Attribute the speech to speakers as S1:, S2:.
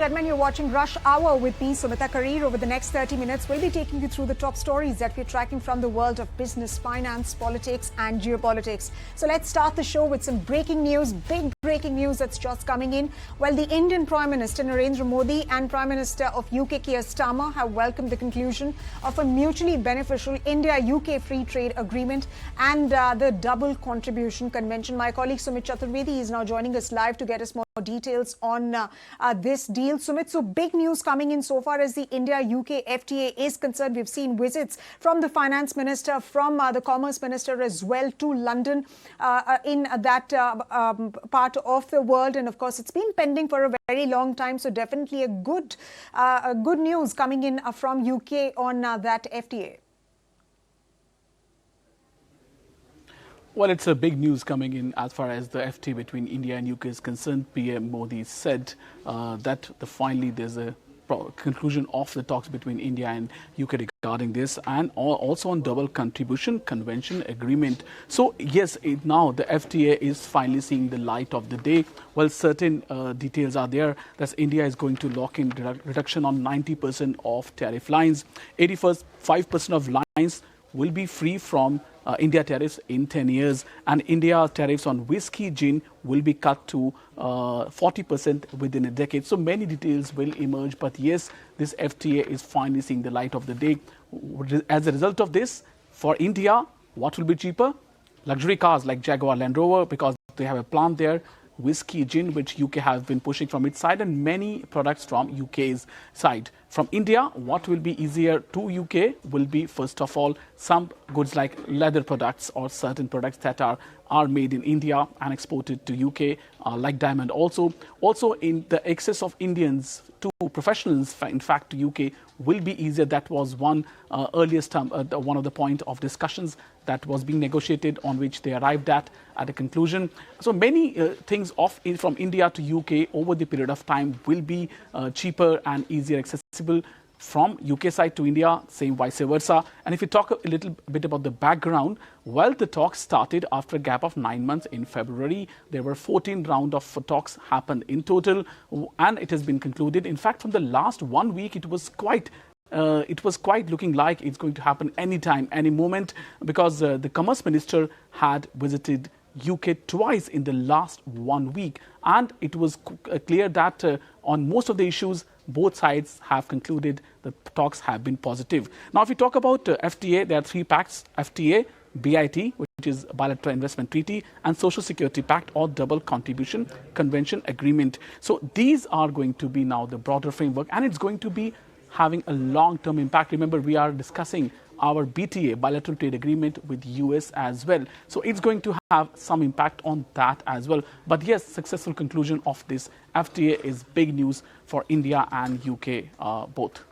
S1: Gentlemen, you're watching Rush Hour with me, Sumita Karir. Over the next 30 minutes, we'll be taking you through the top stories that we're tracking from the world of business, finance, politics and geopolitics. So let's start the show with some breaking news, big breaking news that's just coming in. Well, the Indian Prime Minister Narendra Modi and Prime Minister of UK Keir Starmer have welcomed the conclusion of a mutually beneficial India-UK free trade agreement and the double contribution convention. My colleague Sumit Chaturvedi is now joining us live to get us more details on this deal. Sumit, so big news coming in so far as the India-UK FTA is concerned. We've seen visits from the Finance Minister, from the Commerce Minister as well to London in that part of the world. And of course, it's been pending for a very long time. So definitely a good news coming in from UK on that FTA.
S2: Well, it's a big news coming in as far as the FTA between India and UK is concerned. PM Modi said that finally there's a conclusion of the talks between India and UK regarding this, and also on double contribution convention agreement. So yes, now the FTA is finally seeing the light of the day. Well, certain details are there that India is going to lock in reduction on 90% of tariff lines. 85% of lines will be free from India tariffs in 10 years, and India tariffs on whiskey, gin will be cut to 40% within a decade. So many details will emerge, but yes, this FTA is finally seeing the light of the day. As a result of this, for India, what will be cheaper? Luxury cars like Jaguar Land Rover, because they have a plant there. Whiskey, gin, which UK has been pushing from its side, and many products from UK's side. From India, what will be easier to UK will be, first of all, some goods like leather products or certain products that are made in India and exported to UK, like diamond. Also in the access of Indians to professionals, in fact, to UK will be easier. That was one earliest one of the point of discussions that was being negotiated, on which they arrived at a conclusion. So many things from India to UK over the period of time will be cheaper and easier accessible. From UK side to India, same vice versa. And if you talk a little bit about the background, well, the talks started after a gap of 9 months in February. There were 14 rounds of talks happened in total, and it has been concluded. In fact, from the last 1 week, it was quite looking like it's going to happen anytime, any moment, because the Commerce Minister had visited UK twice in the last 1 week, and it was clear that on most of the issues, both sides have concluded the talks have been positive. Now, if we talk about FTA, there are 3 pacts: FTA, BIT, which is Bilateral Investment Treaty, and Social Security Pact or Double Contribution Convention Agreement. So these are going to be now the broader framework, and it's going to be having a long-term impact. Remember, we are discussing our BTA, Bilateral Trade Agreement, with US as well. So it's going to have some impact on that as well. But yes, successful conclusion of this FTA is big news for India and UK both.